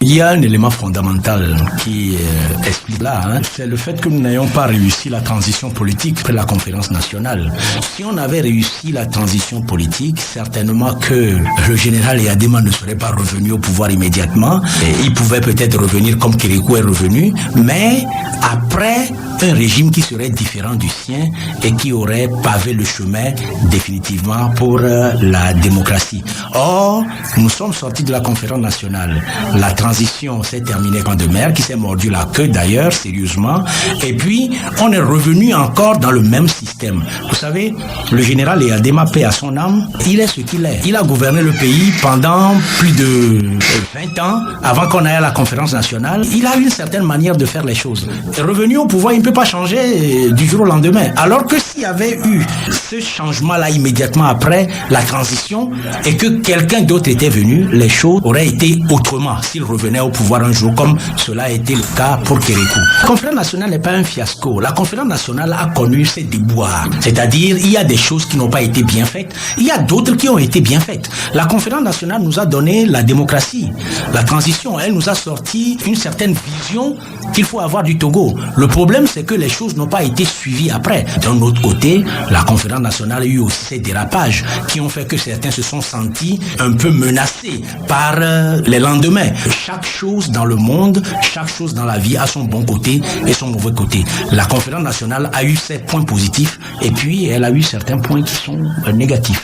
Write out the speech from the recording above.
Il y a un élément fondamental qui explique là, c'est le fait que nous n'ayons pas réussi la transition politique après la conférence nationale. Si on avait réussi la transition politique, certainement que le général Eyadema ne serait pas revenu au pouvoir immédiatement. Et il pouvait peut-être revenir comme Kérékou est revenu, mais après un régime qui serait différent du sien et qui aurait pavé le chemin définitivement pour la démocratie. Or, nous sommes sortis de la conférence nationale. La transition s'est terminée quand de mer, qui s'est mordu la queue d'ailleurs, sérieusement. Et puis, on est revenu encore dans le même système. Vous savez, le général Eyadema, paix à son âme, il est ce qu'il est. Il a gouverné le pays pendant plus de 20 ans, avant qu'on aille à la conférence nationale. Il a une certaine manière de faire les choses. Revenu au pouvoir, il ne peut pas changer du jour au lendemain. Alors que s'il y avait eu ce changement-là immédiatement après la transition et que quelqu'un d'autre était venu, les choses auraient été autrement s'il revenait au pouvoir un jour, comme cela a été le cas pour Kérékou. La conférence nationale n'est pas un fiasco. La conférence nationale a connu ses déboires. C'est-à-dire, il y a des choses qui n'ont pas été bien faites. Il y a d'autres qui ont été bien faites. La conférence nationale nous a donné la démocratie. La transition, elle nous a sorti une certaine vision qu'il faut avoir du Togo. Le problème, c'est que les choses n'ont pas été suivies après. D'un autre côté, la conférence nationale a eu aussi ces dérapages qui ont fait que certains se sont sentis un peu menacés par les lendemains. Chaque chose dans le monde, chaque chose dans la vie a son bon côté et son mauvais côté. La conférence nationale a eu ses points positifs et puis elle a eu certains points qui sont négatifs.